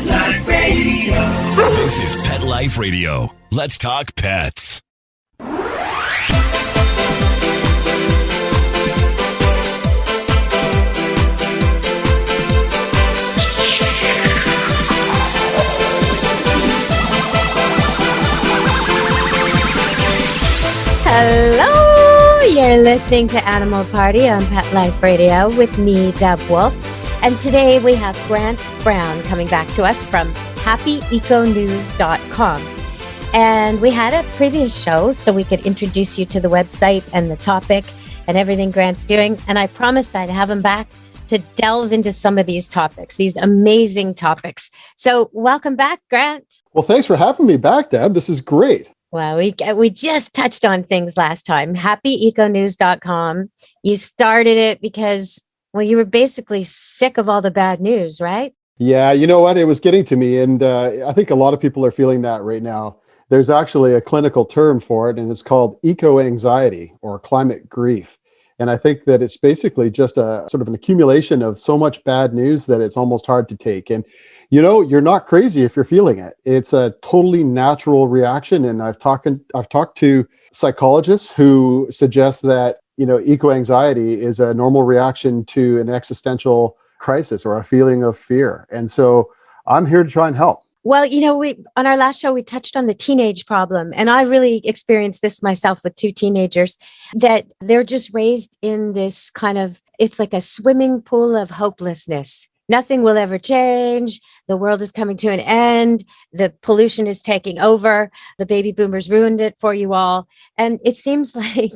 Life Radio. This is Pet Life Radio. Let's talk pets. Hello! You're listening to Animal Party on Pet Life Radio with me, Deb Wolf. And today we have Grant Brown coming back to us from happyeconews.com. And we had a previous show so we could introduce you to the website and the topic and everything Grant's doing. And I promised I'd have him back to delve into some of these topics, these amazing topics. So welcome back, Grant. Well, thanks for having me back, Deb. This is great. Well, we just touched on things last time. Happyeconews.com. You started it because, well, you were basically sick of all the bad news, right? Yeah, you know what? It was getting to me. And I think a lot of people are feeling that right now. There's actually a clinical term for it, and it's called eco-anxiety or climate grief. And I think that it's basically just a sort of an accumulation of so much bad news that it's almost hard to take. And, you know, you're not crazy if you're feeling it. It's a totally natural reaction. And I've talked to psychologists who suggest that, you know, eco-anxiety is a normal reaction to an existential crisis or a feeling of fear. And so I'm here to try and help. Well, you know, on our last show, we touched on the teenage problem. And I really experienced this myself with two teenagers, that they're just raised in this kind of, it's like a swimming pool of hopelessness. Nothing will ever change. The world is coming to an end. The pollution is taking over. The baby boomers ruined it for you all. And it seems like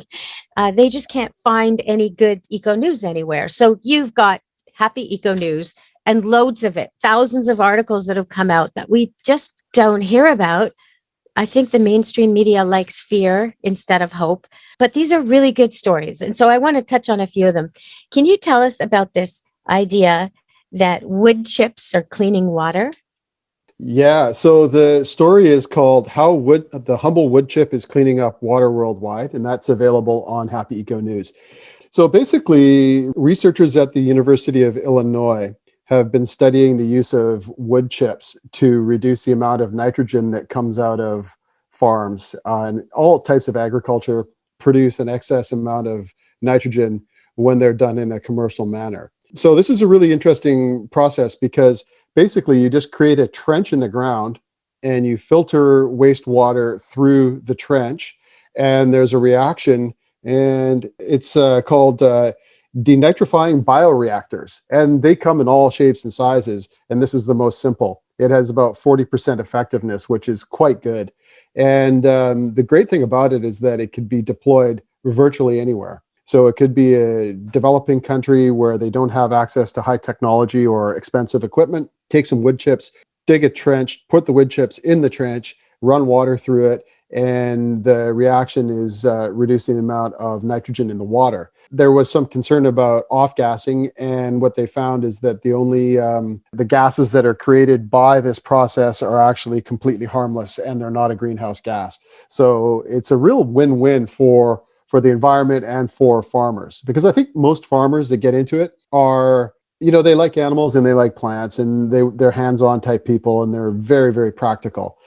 they just can't find any good eco news anywhere. So you've got Happy Eco News and loads of it, thousands of articles that have come out that we just don't hear about. I think the mainstream media likes fear instead of hope, but these are really good stories. And so I want to touch on a few of them. Can you tell us about this idea that wood chips are cleaning water? Yeah, so the story is called How the Humble Wood Chip is Cleaning Up Water Worldwide, and that's available on Happy Eco News. So basically, researchers at the University of Illinois have been studying the use of wood chips to reduce the amount of nitrogen that comes out of farms. And all types of agriculture produce an excess amount of nitrogen when they're done in a commercial manner. So this is a really interesting process because basically you just create a trench in the ground and you filter wastewater through the trench, and there's a reaction, and it's called denitrifying bioreactors, and they come in all shapes and sizes, and this is the most simple. It has about 40% effectiveness, which is quite good. And the great thing about it is that it could be deployed virtually anywhere. So it could be a developing country where they don't have access to high technology or expensive equipment. Take some wood chips, dig a trench, put the wood chips in the trench, run water through it, and the reaction is reducing the amount of nitrogen in the water. There was some concern about off-gassing, and what they found is that the only the gases that are created by this process are actually completely harmless, and they're not a greenhouse gas. So it's a real win-win for the environment and for farmers, because I think most farmers that get into it are, you know, they like animals and they like plants, and they're hands-on type people, and they're very, very practical,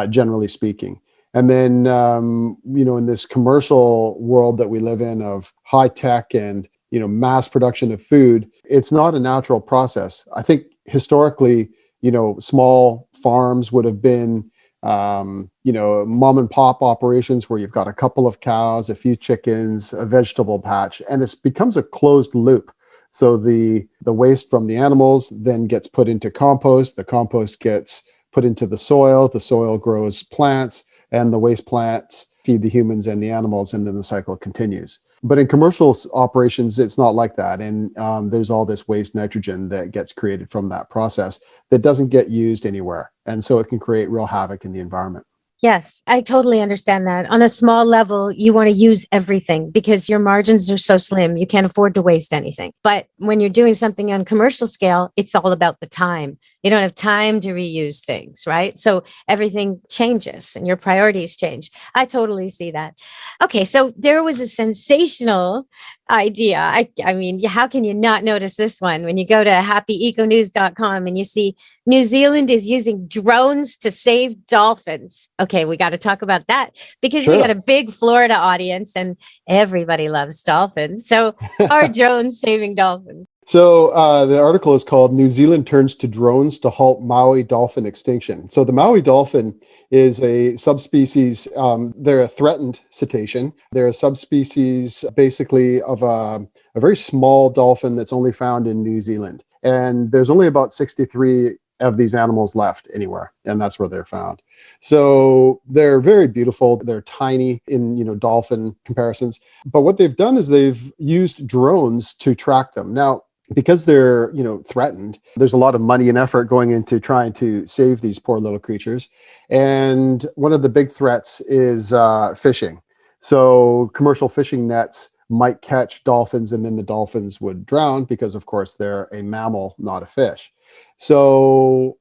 generally speaking. And then, you know, in this commercial world that we live in of high tech and, you know, mass production of food, it's not a natural process. I think historically, you know, small farms would have been, you know, mom and pop operations where you've got a couple of cows, a few chickens, a vegetable patch, and it becomes a closed loop. So the waste from the animals then gets put into compost. The compost gets put into the soil grows plants, and the waste plants feed the humans and the animals, and then the cycle continues. But in commercial operations, it's not like that. And there's all this waste nitrogen that gets created from that process that doesn't get used anywhere. And so it can create real havoc in the environment. Yes, I totally understand that. On a small level, you want to use everything because your margins are so slim. You can't afford to waste anything. But when you're doing something on commercial scale, it's all about the time. You don't have time to reuse things, right? So everything changes and your priorities change. I totally see that. Okay, so there was a sensational idea. I mean, how can you not notice this one when you go to happyeconews.com and you see New Zealand is using drones to save dolphins. Okay, we got to talk about that because we got Sure. a big Florida audience and everybody loves dolphins. So, are drones saving dolphins? So the article is called "New Zealand Turns to Drones to Halt Maui Dolphin Extinction." So the Maui dolphin is a subspecies. They're a threatened cetacean. They're a subspecies, basically, of a very small dolphin that's only found in New Zealand. And there's only about 63 of these animals left anywhere, and that's where they're found. So they're very beautiful. They're tiny in dolphin comparisons. But what they've done is they've used drones to track them. Now, because they're threatened, there's a lot of money and effort going into trying to save these poor little creatures. And one of the big threats is fishing. So commercial fishing nets might catch dolphins, and then the dolphins would drown because, of course, they're a mammal, not a fish. So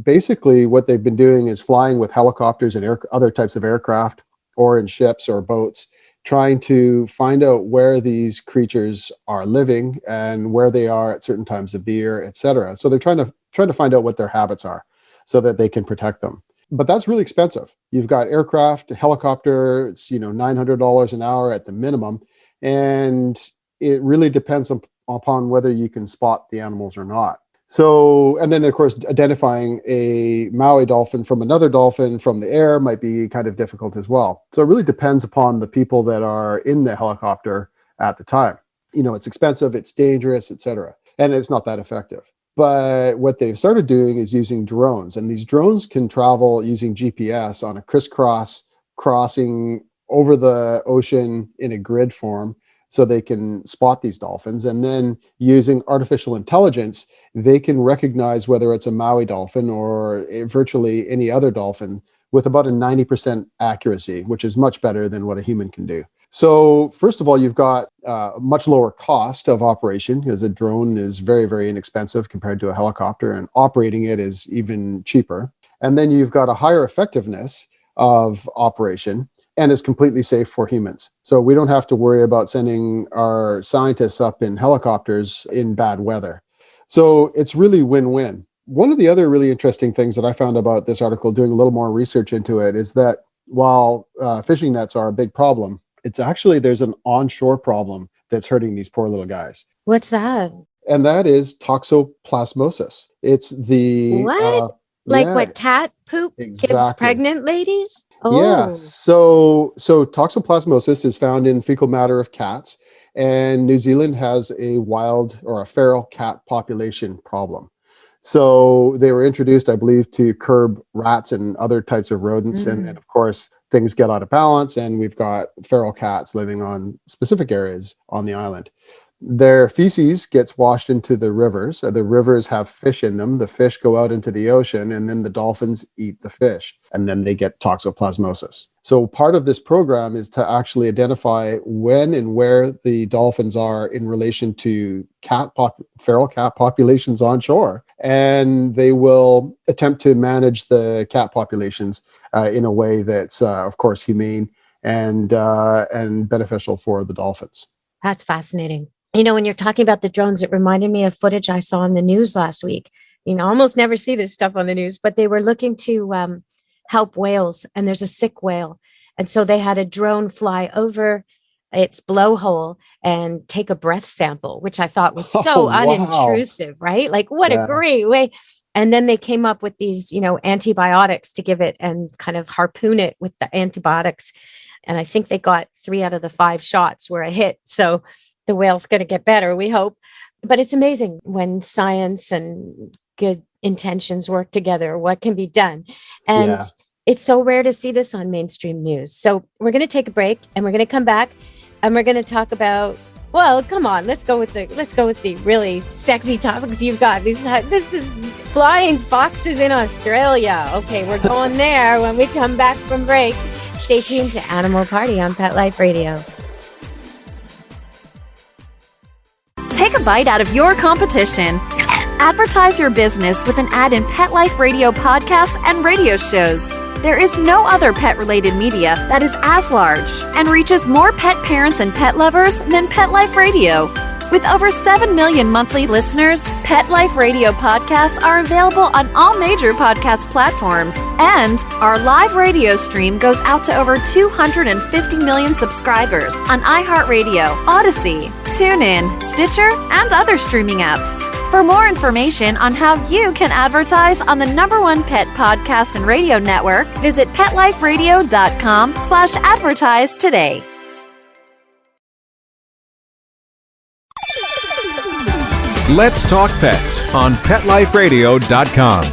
basically what they've been doing is flying with helicopters and other types of aircraft, or in ships or boats, trying to find out where these creatures are living and where they are at certain times of the year, etc. So they're trying to find out what their habits are so that they can protect them. But that's really expensive. You've got aircraft, a helicopter, it's $900 an hour at the minimum. And it really depends upon whether you can spot the animals or not. So, and then of course, identifying a Maui dolphin from another dolphin from the air might be kind of difficult as well. So it really depends upon the people that are in the helicopter at the time. It's expensive, it's dangerous, etc. And it's not that effective. But what they've started doing is using drones, and these drones can travel using GPS on a crisscross crossing over the ocean in a grid form, so they can spot these dolphins. And then using artificial intelligence, they can recognize whether it's a Maui dolphin or virtually any other dolphin with about a 90% accuracy, which is much better than what a human can do. So first of all, you've got a much lower cost of operation because a drone is very, very inexpensive compared to a helicopter, and operating it is even cheaper. And then you've got a higher effectiveness of operation, and is completely safe for humans. So we don't have to worry about sending our scientists up in helicopters in bad weather. So it's really win-win. One of the other really interesting things that I found about this article, doing a little more research into it, is that while fishing nets are a big problem, there's an onshore problem that's hurting these poor little guys. What's that? And that is toxoplasmosis. It's the... What? Like yeah, what cat poop gives exactly. pregnant ladies? Yeah, Oh, so toxoplasmosis is found in fecal matter of cats, and New Zealand has a wild or a feral cat population problem. So they were introduced, I believe, to curb rats and other types of rodents, and then, of course, things get out of balance, and we've got feral cats living on specific areas on the island. Their feces gets washed into the rivers. The rivers have fish in them. The fish go out into the ocean, and then the dolphins eat the fish, and then they get toxoplasmosis. So part of this program is to actually identify when and where the dolphins are in relation to feral cat populations onshore, and they will attempt to manage the cat populations in a way that's, of course, humane and beneficial for the dolphins. that's fascinating. When you're talking about the drones, it reminded me of footage I saw on the news last week. I almost never see this stuff on the news, but they were looking to help whales, and there's a sick whale. And so they had a drone fly over its blowhole and take a breath sample, which I thought was so Oh, wow. unintrusive, right? Like, what a Yeah. great way. And then they came up with these, antibiotics to give it and kind of harpoon it with the antibiotics. And I think they got 3 out of the 5 shots were a hit. So the whale's going to get better, we hope. But it's amazing when science and good intentions work together, what can be done. And Yeah. it's so rare to see this on mainstream news. So we're going to take a break, and we're going to come back, and we're going to talk about Well, come on. Let's go with the really sexy topics you've got. This is flying foxes in Australia. Okay, we're going there when we come back from break. Stay tuned to Animal Party on Pet Life Radio. Take a bite out of your competition. Advertise your business with an ad in Pet Life Radio podcasts and radio shows. There is no other pet-related media that is as large and reaches more pet parents and pet lovers than Pet Life Radio. With over 7 million monthly listeners, Pet Life Radio podcasts are available on all major podcast platforms, and our live radio stream goes out to over 250 million subscribers on iHeartRadio, Odyssey, TuneIn, Stitcher, and other streaming apps. For more information on how you can advertise on the #1 pet podcast and radio network, visit PetLifeRadio.com/advertise today. Let's Talk Pets on PetLifeRadio.com.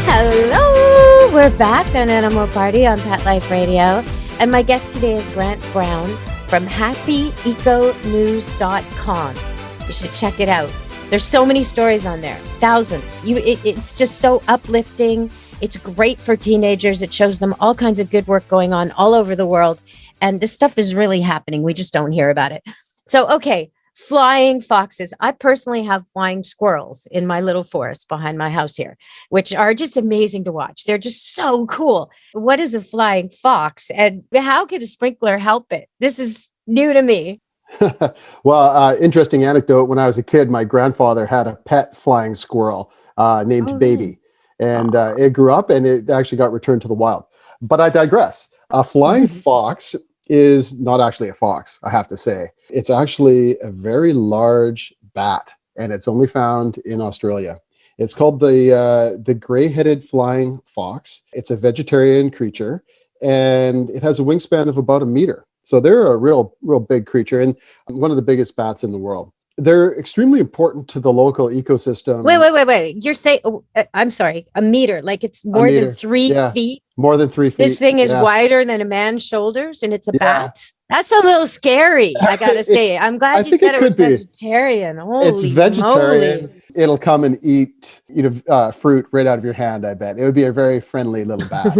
Hello, we're back on Animal Party on Pet Life Radio, and my guest today is Grant Brown from HappyEcoNews.com. You should check it out. There's so many stories on there, thousands. It's just so uplifting. It's great for teenagers. It shows them all kinds of good work going on all over the world, and this stuff is really happening. We just don't hear about it. So, okay. Flying foxes. I personally have flying squirrels in my little forest behind my house here, which are just amazing to watch. They're just so cool. What is a flying fox, and how can a sprinkler help it? This is new to me. Well, interesting anecdote. When I was a kid, my grandfather had a pet flying squirrel named Baby. And it grew up and it actually got returned to the wild. But I digress. A flying fox is not actually a fox, I have to say. It's actually a very large bat, and it's only found in Australia. It's called the gray-headed flying fox. It's a vegetarian creature, and it has a wingspan of about a meter. So they're a real big creature, and one of the biggest bats in the world. They're extremely important to the local ecosystem. Wait. You're saying, I'm sorry, a meter, like it's more than 3 feet? More than 3 feet. This thing is wider than a man's shoulders, and it's a bat? That's a little scary, I got to say. I'm glad you said it was vegetarian. Holy It's vegetarian. moly. It'll come and eat fruit right out of your hand, I bet. It would be a very friendly little bat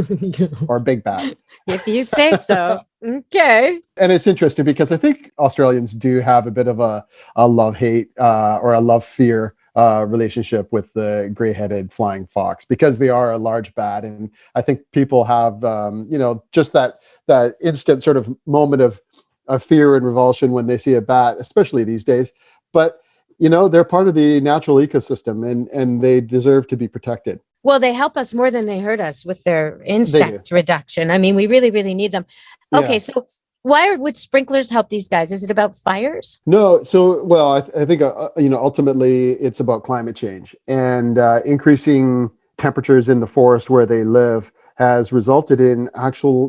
or a big bat. If you say so. Okay. And it's interesting because I think Australians do have a bit of a love-hate or a love-fear relationship with the gray-headed flying fox because they are a large bat. And I think people have, just that instant sort of moment of fear and revulsion when they see a bat, especially these days. But, they're part of the natural ecosystem and they deserve to be protected. Well, they help us more than they hurt us with their insect reduction. I mean, we really, really need them. Okay, so why would sprinklers help these guys? Is it about fires? No. So, well, I think, ultimately it's about climate change and increasing temperatures in the forest where they live has resulted in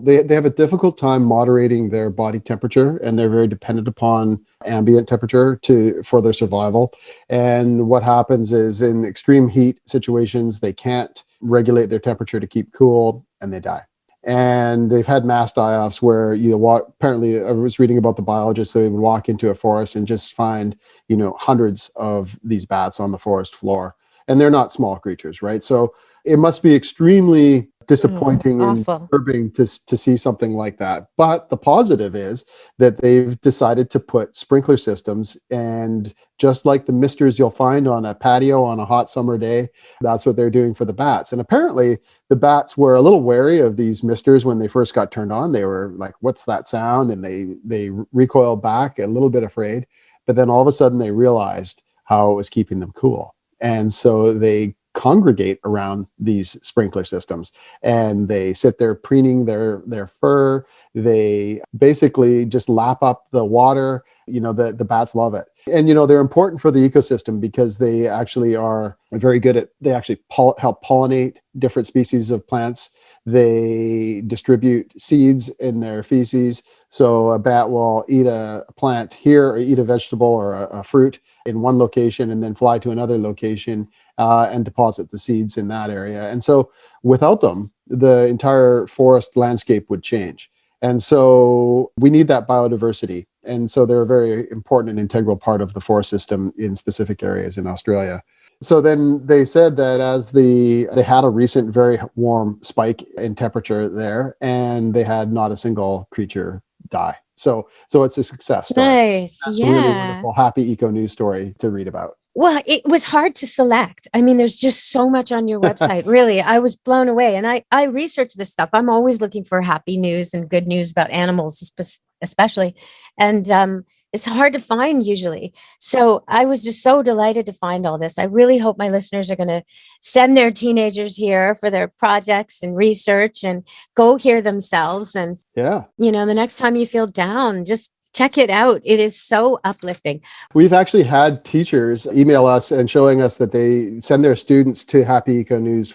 they have a difficult time moderating their body temperature, and they're very dependent upon ambient temperature for their survival. And what happens is in extreme heat situations, they can't regulate their temperature to keep cool and they die. And they've had mass die-offs where apparently I was reading about the biologists, they would walk into a forest and just find, hundreds of these bats on the forest floor. And they're not small creatures, right? So it must be extremely disappointing and disturbing to see something like that. But the positive is that they've decided to put sprinkler systems, and just like the misters you'll find on a patio on a hot summer day, that's what they're doing for the bats. And apparently the bats were a little wary of these misters when they first got turned on. They were like, what's that sound? And they recoiled back a little bit afraid. But then all of a sudden they realized how it was keeping them cool. And so they congregate around these sprinkler systems and they sit there preening their fur. They basically just lap up the water. The bats love it. And, they're important for the ecosystem because they actually are very good they actually help pollinate different species of plants. They distribute seeds in their feces. So a bat will eat a plant here or eat a vegetable or a fruit in one location and then fly to another location and deposit the seeds in that area. And so without them, the entire forest landscape would change. And so we need that biodiversity. And so they're a very important and integral part of the forest system in specific areas in Australia. So then they said that as they had a recent very warm spike in temperature there, and they had not a single creature die. So it's a success story. Nice. That's Yeah. a really wonderful, happy eco news story to read about. Well, it was hard to select. I mean, there's just so much on your website. Really, I was blown away. And I research this stuff. I'm always looking for happy news and good news about animals, especially. And it's hard to find usually. So I was just so delighted to find all this. I really hope my listeners are going to send their teenagers here for their projects and research and go here themselves. And, Yeah. the next time you feel down, just check it out. It is so uplifting. We've actually had teachers email us and showing us that they send their students to Happy Eco News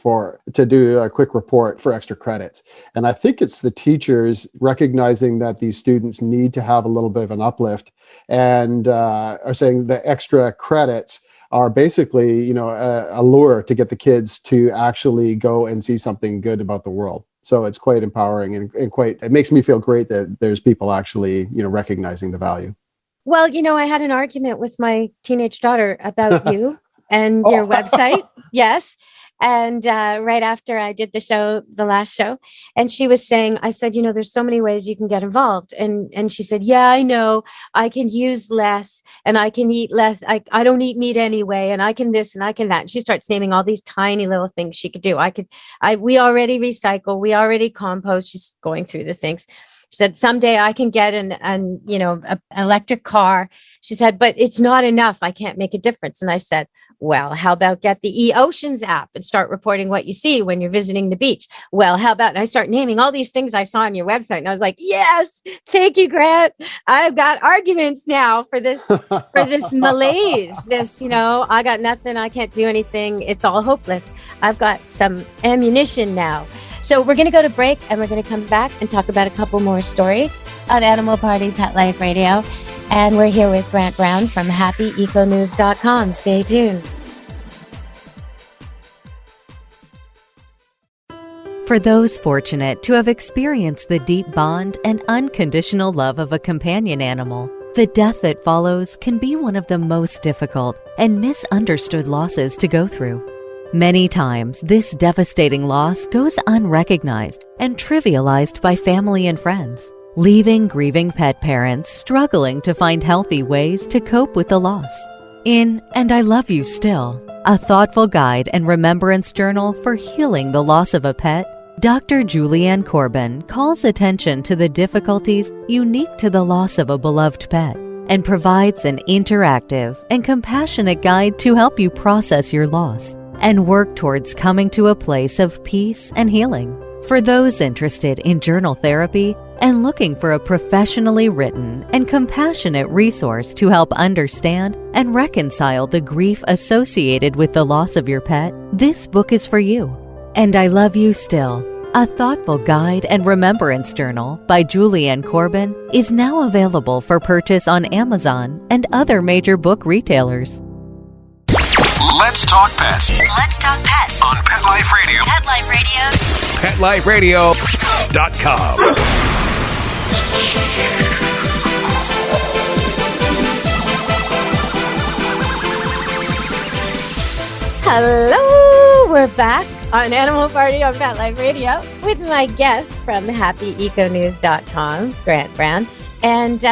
to do a quick report for extra credits. And I think it's the teachers recognizing that these students need to have a little bit of an uplift and are saying the extra credits are basically, a lure to get the kids to actually go and see something good about the world. So it's quite empowering and it makes me feel great that there's people actually, recognizing the value. Well, I had an argument with my teenage daughter about you and your website. Yes. And right after I did the last show, and she was saying, I said, there's so many ways you can get involved. And she said, yeah, I know I can use less and I can eat less. I don't eat meat anyway. And I can this and I can that. And she starts naming all these tiny little things she could do. We already recycle. We already compost. She's going through the things. She said, someday I can get an electric car. She said, but it's not enough. I can't make a difference. And I said, well, how about get the eOceans app and start reporting what you see when you're visiting the beach? Well, how about, and I start naming all these things I saw on your website. And I was like, yes, thank you, Grant. I've got arguments now for this malaise, I got nothing. I can't do anything. It's all hopeless. I've got some ammunition now. So we're going to go to break and we're going to come back and talk about a couple more stories on Animal Party Pet Life Radio. And we're here with Grant Brown from happyeconews.com. Stay tuned. For those fortunate to have experienced the deep bond and unconditional love of a companion animal, the death that follows can be one of the most difficult and misunderstood losses to go through. Many times, this devastating loss goes unrecognized and trivialized by family and friends, leaving grieving pet parents struggling to find healthy ways to cope with the loss. In And I Love You Still, a thoughtful guide and remembrance journal for healing the loss of a pet, Dr. Julianne Corbin calls attention to the difficulties unique to the loss of a beloved pet and provides an interactive and compassionate guide to help you process your loss and work towards coming to a place of peace and healing. For those interested in journal therapy and looking for a professionally written and compassionate resource to help understand and reconcile the grief associated with the loss of your pet, this book is for you. And I Love You Still, a thoughtful guide and remembrance journal by Julianne Corbin, is now available for purchase on Amazon and other major book retailers. Let's talk pets Let's talk pets on Pet Life Radio. Pet Life Radio. PetLifeRadio.com. Hello, we're back on Animal Party on Pet Life Radio with my guest from happyeconews.com, Grant Brown. And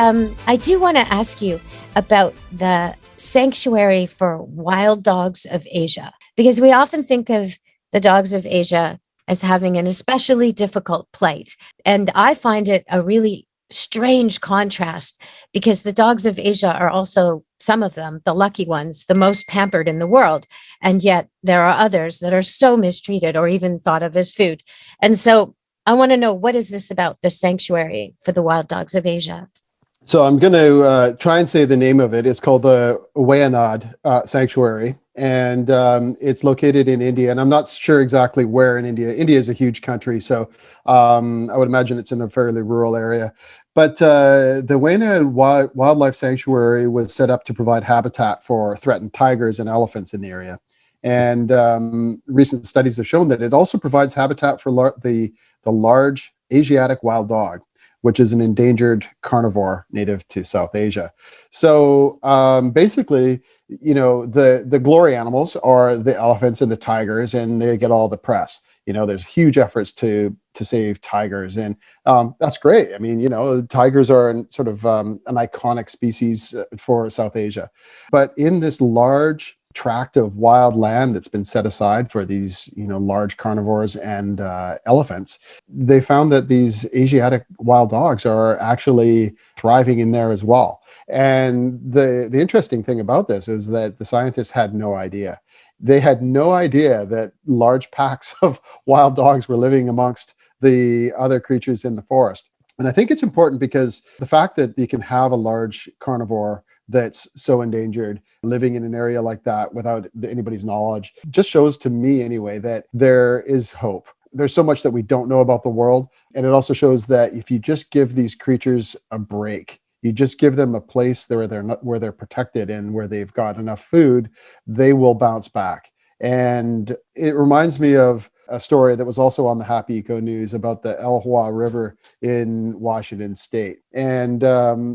I do want to ask you about the sanctuary for wild dogs of Asia, because we often think of the dogs of Asia as having an especially difficult plight. And I find it a really strange contrast because the dogs of Asia are also, some of them, the lucky ones, the most pampered in the world. And yet there are others that are so mistreated or even thought of as food. And so I want to know, what is this about the sanctuary for the wild dogs of Asia? So I'm going to try and say the name of it. It's called the Wayanad Sanctuary, and it's located in India. And I'm not sure exactly where in India. India is a huge country, so I would imagine it's in a fairly rural area. But the Wayanad Wildlife Sanctuary was set up to provide habitat for threatened tigers and elephants in the area. And recent studies have shown that it also provides habitat for the large Asiatic wild dog, which is an endangered carnivore native to South Asia. So basically, the glory animals are the elephants and the tigers, and they get all the press. There's huge efforts to save tigers, and that's great. I mean, tigers are sort of an iconic species for South Asia. But in this large tract of wild land that's been set aside for these, large carnivores and elephants, they found that these Asiatic wild dogs are actually thriving in there as well. And the interesting thing about this is that the scientists had no idea. They had no idea that large packs of wild dogs were living amongst the other creatures in the forest. And I think it's important because the fact that you can have a large carnivore that's so endangered living in an area like that without anybody's knowledge just shows, to me anyway, that there is hope. There's so much that we don't know about the world. And it also shows that if you just give these creatures a break, you just give them a place where they're protected and where they've got enough food, they will bounce back. And it reminds me of a story that was also on the Happy Eco News about the Elwha River in Washington State. And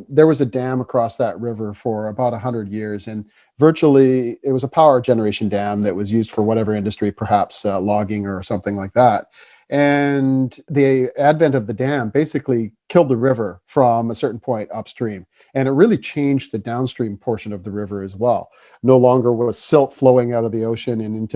there was a dam across that river for about 100 years. And virtually, it was a power generation dam that was used for whatever industry, perhaps logging or something like that. And the advent of the dam basically killed the river from a certain point upstream. And it really changed the downstream portion of the river as well. No longer was silt flowing out of the ocean and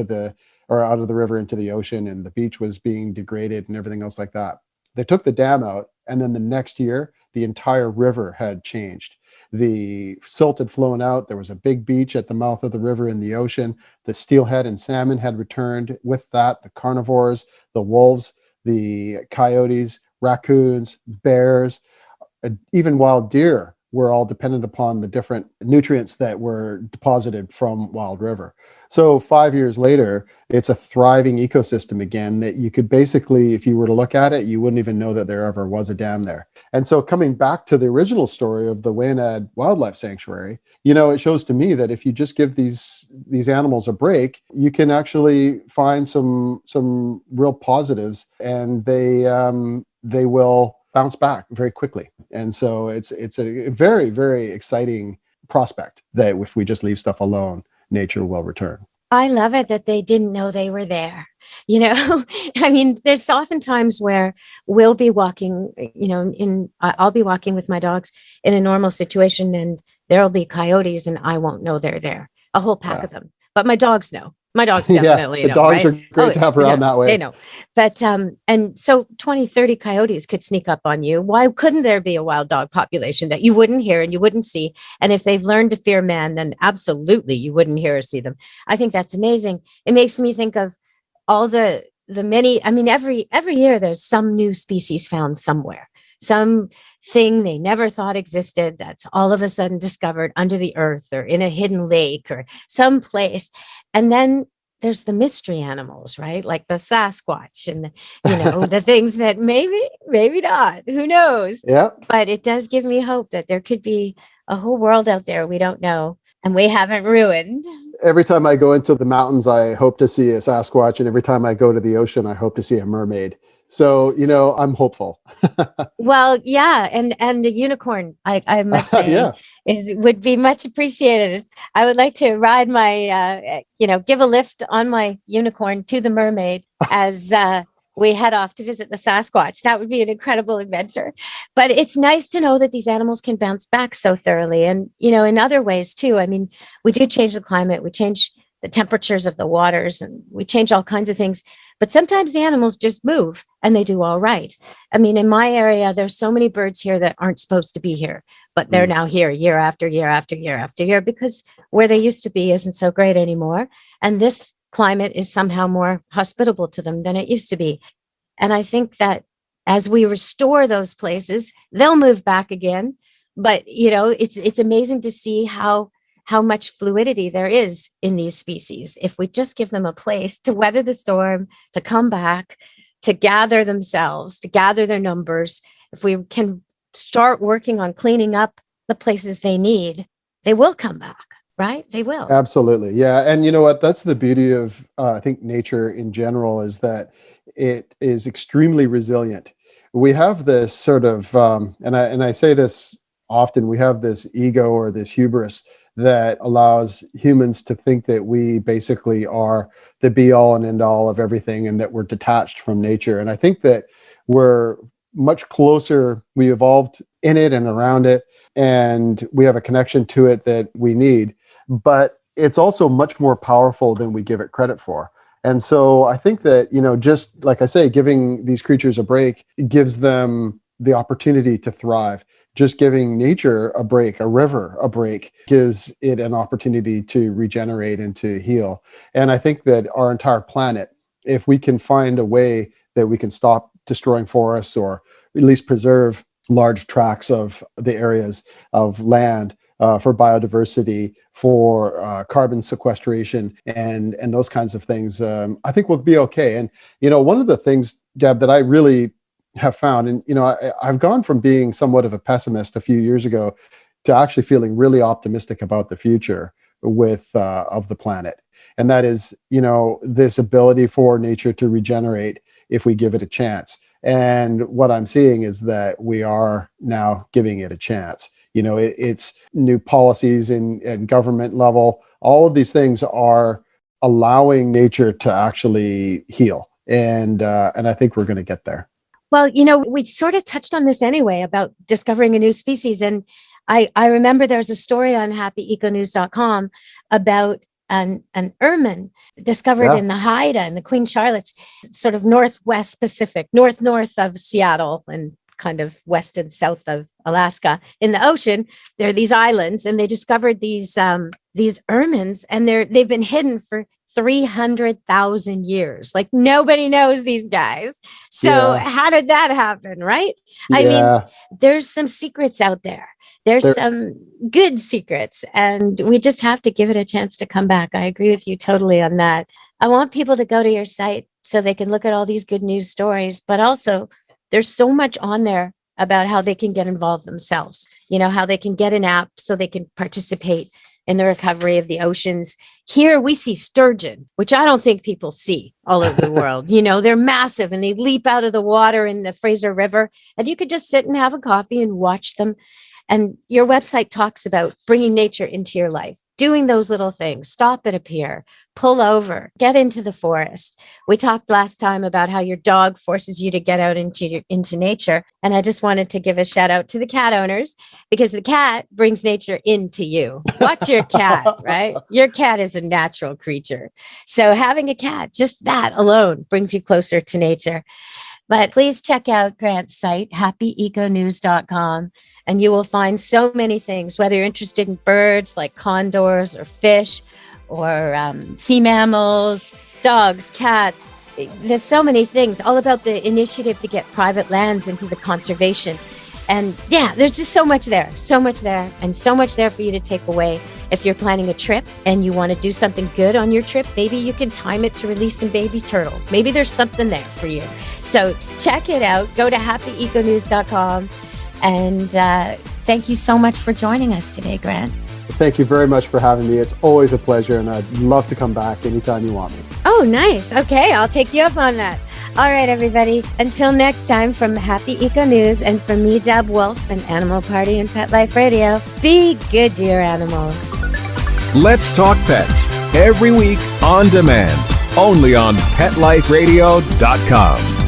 out of the river into the ocean, and the beach was being degraded and everything else like that. They took the dam out, and then the next year, the entire river had changed. The silt had flown out. There was a big beach at the mouth of the river in the ocean. The steelhead and salmon had returned. With that, the carnivores, the wolves, the coyotes, raccoons, bears, even wild deer were all dependent upon the different nutrients that were deposited from Wild River. So 5 years later, it's a thriving ecosystem again that you could basically, if you were to look at it, you wouldn't even know that there ever was a dam there. And so coming back to the original story of the Wayanad Wildlife Sanctuary, it shows to me that if you just give these animals a break, you can actually find some real positives, and they will bounce back very quickly. And so it's a very, very exciting prospect that if we just leave stuff alone, nature will return. I love it that they didn't know they were there. I mean, there's often times where we'll be walking, I'll be walking with my dogs in a normal situation, and there'll be coyotes and I won't know they're there, a whole pack of them. But my dogs know. My dogs definitely know. The dogs right? are great to have around that way. They know. But, and so 20, 30 coyotes could sneak up on you. Why couldn't there be a wild dog population that you wouldn't hear and you wouldn't see? And if they've learned to fear man, then absolutely you wouldn't hear or see them. I think that's amazing. It makes me think of all the many, every year there's some new species found somewhere. Some thing they never thought existed that's all of a sudden discovered under the earth or in a hidden lake or some place. And then there's the mystery animals, right? Like the Sasquatch and, the things that maybe not, who knows? Yeah. But it does give me hope that there could be a whole world out there we don't know and we haven't ruined. Every time I go into the mountains, I hope to see a Sasquatch. And every time I go to the ocean, I hope to see a mermaid. So, I'm hopeful. Well, yeah. And the unicorn, I must say, would be much appreciated. I would like to ride my, give a lift on my unicorn to the mermaid as we head off to visit the Sasquatch. That would be an incredible adventure. But it's nice to know that these animals can bounce back so thoroughly. And, in other ways, too. I mean, we do change the climate. We change the temperatures of the waters, and we change all kinds of things. But sometimes the animals just move and they do all right. I mean, in my area, there's so many birds here that aren't supposed to be here, but they're now here year after year after year after year because where they used to be isn't so great anymore. And this climate is somehow more hospitable to them than it used to be. And I think that as we restore those places, they'll move back again. But, it's amazing to see how much fluidity there is in these species. If we just give them a place to weather the storm, to come back, to gather themselves, to gather their numbers, if we can start working on cleaning up the places they need, they will come back. right? They will. Absolutely. Yeah. And you know what? That's the beauty of, I think, nature in general, is that it is extremely resilient. We have this sort of, and I say this often, we have this ego or this hubris that allows humans to think that we basically are the be all and end all of everything, and that we're detached from nature. And I think that we're much closer, we evolved in it and around it, and we have a connection to it that we need. But it's also much more powerful than we give it credit for. And so I think that, just like I say, giving these creatures a break gives them the opportunity to thrive. Just giving nature a break, a river a break, gives it an opportunity to regenerate and to heal. And I think that our entire planet, if we can find a way that we can stop destroying forests, or at least preserve large tracts of the areas of land for biodiversity, for carbon sequestration, and those kinds of things, I think we'll be okay. And, one of the things, Deb, that I really have found, and, I've gone from being somewhat of a pessimist a few years ago to actually feeling really optimistic about the future of the planet. And that is, this ability for nature to regenerate if we give it a chance. And what I'm seeing is that we are now giving it a chance. It's new policies and government level. All of these things are allowing nature to actually heal. And I think we're going to get there. Well, we sort of touched on this anyway about discovering a new species. And I remember there was a story on happyeconews.com about an ermine discovered in the Haida and the Queen Charlotte's, sort of northwest Pacific, north of Seattle, and kind of west and south of Alaska. In the ocean, there are these islands, and they discovered these ermines, and they've been hidden for 300,000 years. Like, nobody knows these guys. So how did that happen, right? I mean, there's some secrets out there. There's some good secrets, and we just have to give it a chance to come back. I agree with you totally on that. I want people to go to your site so they can look at all these good news stories, but also there's so much on there about how they can get involved themselves, how they can get an app so they can participate in the recovery of the oceans. Here we see sturgeon, which I don't think people see all over the world. They're massive, and they leap out of the water in the Fraser River, and you could just sit and have a coffee and watch them. And your website talks about bringing nature into your life, doing those little things, stop at a pier, pull over, get into the forest. We talked last time about how your dog forces you to get out into nature. And I just wanted to give a shout out to the cat owners, because the cat brings nature into you. Watch your cat, right? Your cat is a natural creature. So having a cat, just that alone brings you closer to nature. But please check out Grant's site, happyeconews.com. And you will find so many things, whether you're interested in birds like condors or fish or sea mammals, dogs, cats. There's so many things, all about the initiative to get private lands into the conservation. And there's just so much there, and so much there for you to take away. If you're planning a trip and you want to do something good on your trip, maybe you can time it to release some baby turtles. Maybe there's something there for you. So check it out. Go to happyeconews.com. And thank you so much for joining us today, Grant. Thank you very much for having me. It's always a pleasure, and I'd love to come back anytime you want me. Oh, nice. Okay, I'll take you up on that. All right, everybody. Until next time, from Happy Eco News and from me, Deb Wolf, and Animal Party and Pet Life Radio, be good to your animals. Let's Talk Pets, every week on demand, only on PetLifeRadio.com.